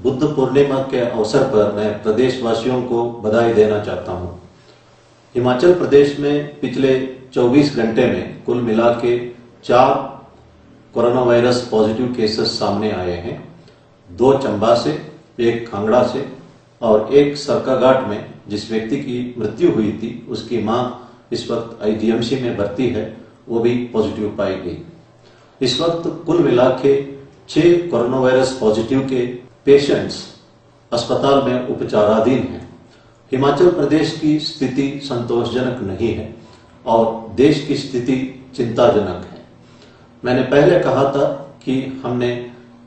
बुद्ध पूर्णिमा के अवसर पर मैं प्रदेशवासियों को बधाई देना चाहता हूं। हिमाचल प्रदेश में पिछले 24 घंटे में कुल मिला के 4 कोरोना वायरस पॉजिटिव केसेस सामने आए हैं। 2 चंबा से, 1 कांगड़ा से और 1 सरकाघाट में जिस व्यक्ति की मृत्यु हुई थी उसकी मां इस वक्त आईजीएमसी में भर्ती है, वो भी पॉजिटिव पाई गई। इस वक्त कुल मिला के 6 कोरोना वायरस पॉजिटिव के पेशेंट्स अस्पताल में उपचाराधीन हैं। हिमाचल प्रदेश की स्थिति संतोषजनक नहीं है और देश की स्थिति चिंताजनक है। मैंने पहले कहा था कि हमने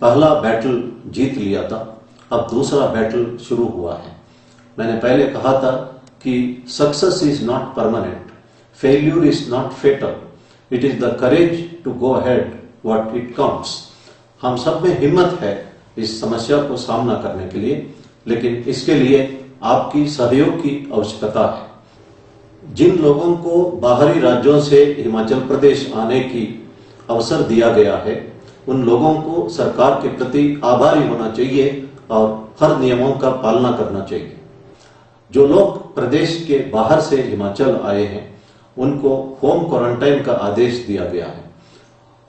पहला बैटल जीत लिया था, अब दूसरा बैटल शुरू हुआ है। मैंने पहले कहा था कि success is not permanent, failure is not fatal, it is the courage to go ahead what it counts. हम सब में हिम्मत है इस समस्या को सामना करने के लिए, लेकिन इसके लिए आपकी सहयोग की आवश्यकता है। जिन लोगों को बाहरी राज्यों से हिमाचल प्रदेश आने की अवसर दिया गया है, उन लोगों को सरकार के प्रति आभारी होना चाहिए और हर नियमों का पालना करना चाहिए। जो लोग प्रदेश के बाहर से हिमाचल आए हैं, उनको होम क्वारंटाइन का आदेश दिया गया है।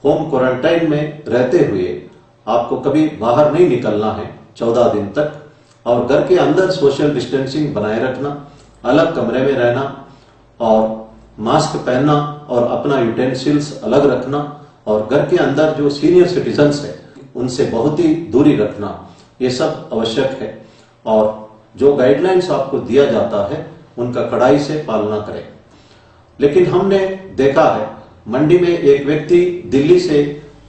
होम क्वारंटाइन में रहते हुए आपको कभी बाहर नहीं निकलना है 14 दिन तक, और घर के अंदर सोशल डिस्टेंसिंग बनाए रखना, अलग कमरे में रहना और मास्क पहनना और अपना यूटेंसिल्स अलग रखना, और घर के अंदर जो सीनियर सिटीजन्स है उनसे बहुत ही दूरी रखना, ये सब आवश्यक है। और जो गाइडलाइंस आपको दिया जाता है उनका कड़ाई से पालना करें। लेकिन हमने देखा है, मंडी में एक व्यक्ति दिल्ली से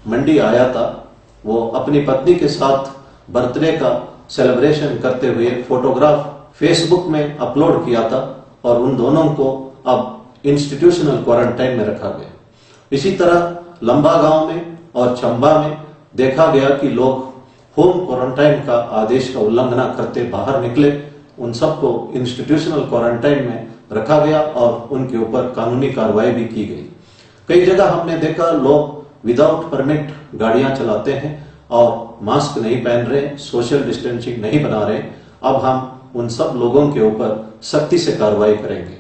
मंडी आया था, वो अपनी पत्नी के साथ बर्थडे का सेलिब्रेशन करते हुए फोटोग्राफ फेसबुक में अपलोड किया था और उन दोनों को अब इंस्टीट्यूशनल क्वारंटाइन में रखा गया। इसी तरह लंबा गांव में और चंबा में देखा गया कि लोग होम क्वारंटाइन का आदेश का उल्लंघन करते बाहर निकले, उन सबको इंस्टीट्यूशनल क्वारंटाइन में रखा गया और उनके ऊपर कानूनी कार्रवाई भी की गई। कई जगह हमने देखा लोग विदाउट परमिट गाड़ियां चलाते हैं और मास्क नहीं पहन रहे, सोशल डिस्टेंसिंग नहीं बना रहे। अब हम उन सब लोगों के ऊपर सख्ती से कार्रवाई करेंगे।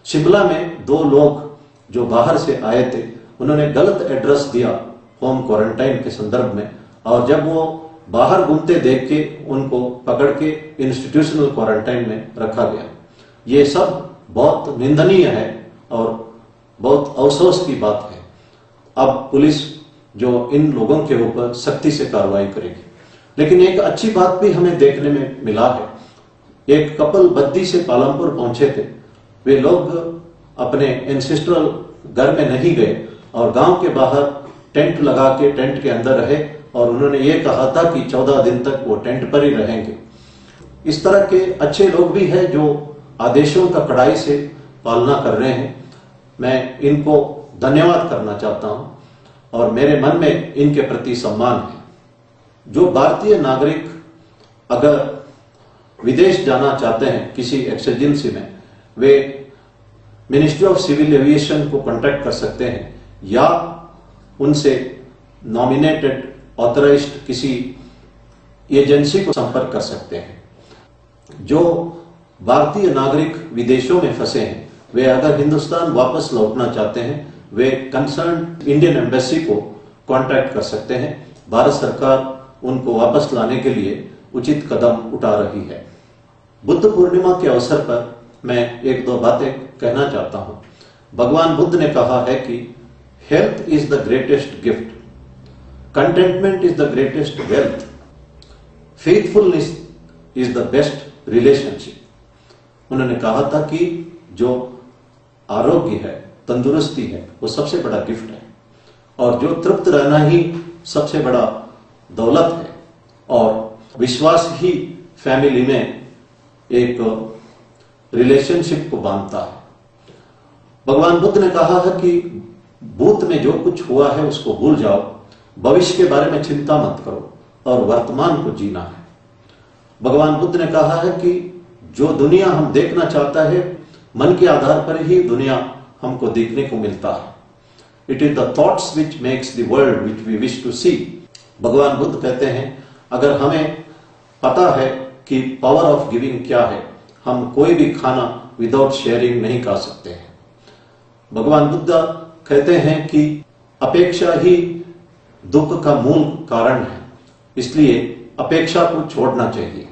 शिमला में 2 लोग जो बाहर से आए थे, उन्होंने गलत एड्रेस दिया होम क्वारंटाइन के संदर्भ में, और जब वो बाहर घूमते देख के उनको पकड़ के इंस्टीट्यूशनल क्वारंटाइन में रखा गया। ये सब बहुत निंदनीय है और बहुत अफसोस की बात है। अब पुलिस जो इन लोगों के ऊपर सख्ती से कार्रवाई करेगी। लेकिन एक अच्छी बात भी हमें देखने में मिला है। एक कपल बद्दी से पालमपुर पहुंचे थे। वे लोग अपने एंसेस्ट्रल घर में नहीं गए और गांव के बाहर टेंट लगा के टेंट के अंदर रहे, और उन्होंने ये कहा था कि 14 दिन तक वो टेंट पर ही रहेंगे। इस तरह के अच्छे लोग भी हैं जो आदेशों का कड़ाई से पालना कर रहे हैं। मैं इनको धन्यवाद करना चाहता हूं और मेरे मन में इनके प्रति सम्मान है। जो भारतीय नागरिक अगर विदेश जाना चाहते हैं किसी एक्सरजेंसी में, वे मिनिस्ट्री ऑफ सिविल एविएशन को कांटेक्ट कर सकते हैं या उनसे नॉमिनेटेड ऑथराइज्ड किसी एजेंसी को संपर्क कर सकते हैं। जो भारतीय नागरिक विदेशों में फंसे हैं, वे अगर हिंदुस्तान वापस लौटना चाहते हैं, वे कंसर्न इंडियन एम्बेसी को कांटेक्ट कर सकते हैं। भारत सरकार उनको वापस लाने के लिए उचित कदम उठा रही है। बुद्ध पूर्णिमा के अवसर पर मैं 1-2 बातें कहना चाहता हूं। भगवान बुद्ध ने कहा है कि health is the greatest gift, contentment is the greatest wealth, faithfulness is the best relationship. उन्होंने कहा था कि जो आरोग्य है, तंदुरुस्ती है, वो सबसे बड़ा गिफ्ट है, और जो तृप्त रहना ही सबसे बड़ा दौलत है, और विश्वास ही फैमिली में एक रिलेशनशिप को बांधता है। भगवान बुद्ध ने कहा है कि भूत में जो कुछ हुआ है उसको भूल जाओ, भविष्य के बारे में चिंता मत करो और वर्तमान को जीना है। भगवान बुद्ध ने कहा है कि जो दुनिया हम देखना चाहता है, मन के आधार पर ही दुनिया हमको देखने को मिलता है। It is the thoughts which makes the world which we wish to see. Bhagwan Buddha कहते हैं, अगर हमें पता है कि पावर ऑफ गिविंग क्या है। हम कोई भी खाना विदाउट शेयरिंग नहीं खा सकते हैं। भगवान बुद्ध कहते हैं कि अपेक्षा ही दुख का मूल कारण है, इसलिए अपेक्षा को छोड़ना चाहिए।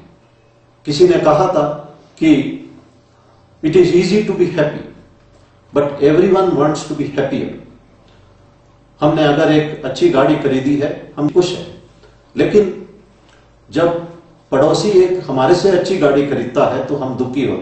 किसी ने कहा था कि it is easy to be happy but everyone wants to be happier. हमने अगर एक अच्छी गाड़ी खरीदी है, हम खुश हैं, लेकिन जब पड़ोसी एक हमारे से अच्छी गाड़ी खरीदता है तो हम दुखी होते हैं।